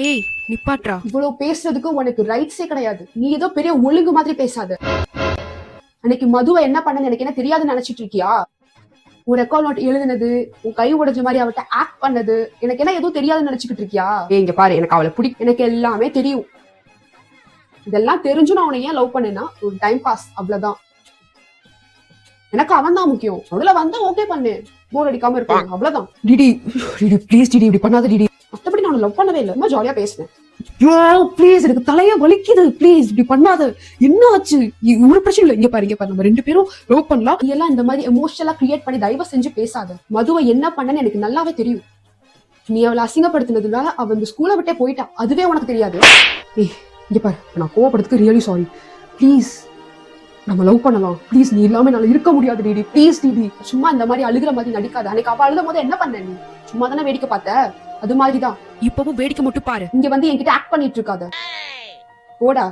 ஏய் நிப்பாட்றா. இவ்வளவு பேசுறதுக்கு உனக்கு ரைட்ஸே கிடையாது. நீ ஏதோ பெரிய ஒழுங்கு மாதிரி பேசாத. அன்னைக்கு மதுவை என்ன பண்ணன்னு எனக்கு என்ன தெரியாதுன்னு நினைச்சிட்டு இருக்கியா? உன் ரெக்கார்ட் நோட் எழுதுனது, உன் கை உடைஞ்ச மாதிரி அவட்ட ஆக்ட் பண்ணது எனக்கு என்ன எதுவும் தெரியாதுன்னு நினைச்சுக்கிட்டு இருக்கியா? இங்க பாரு, எனக்கு அவளை பிடிக்கும், எனக்கு எல்லாமே தெரியும். இதெல்லாம் தெரிஞ்சு நான் உன்னை ஏன் லவ் பண்ணேன்னா ஒரு டைம் பாஸ், அவ்வளவுதான். எனக்கு அவன் தான் முக்கியம். அவள வந்தா ஓகே பண்ணு, போர் அடிக்காம இருப்பாங்க, அவ்வளவுதான். டிடி டிடி ப்ளீஸ் டிடி இப்படி பண்ணாத டிடி. மத்தபடி நான் லவ் பண்ணவே இல்லை, ரொம்ப ஜாலியா பேசினேன். ஐயோ ப்ளீஸ், எனக்கு தலைய வலிக்குது, ப்ளீஸ் இப்படி பண்ணாத. என்ன ஆச்சு? ஒரு பிரச்சனை இல்லை, இங்க பாரு நம்ம 2 பேரும் லவ் பண்ணலாம். நீ எல்லாம் இந்த மாதிரி எமோஷனலா கிரியேட் பண்ணி தயவு செஞ்சு பேசாத. மதுவை என்ன பண்ணன்னு எனக்கு நல்லாவே தெரியும். நீ அவளை அசிங்கப்படுத்தினதுனால அவ இந்த ஸ்கூலை விட்டே போயிட்டா, அதுவே உனக்கு தெரியாது. ஏய் இங்க பாரு, நான் கோவப்படுறதுக்கு ரியலி சாரி. ப்ளீஸ் நம்ம லவ் பண்ணலாம், ப்ளீஸ். நீ இல்லாம என்னால இருக்க முடியாது டிடி, ப்ளீஸ் டிடி. சும்மா இந்த மாதிரி அழுகிற மாதிரி நடிக்காத. அன்னைக்கு அவ அழுதும் போது என்ன பண்ண? நீ சும்மா தானே வேடிக்கை பார்த்த, அது மாதிரிதான் இப்பவும் வேடிக்கை மட்டும் பாரு. இங்க வந்து என்கிட்ட ஆக்ட் பண்ணிட்டு இருக்காத, போடா.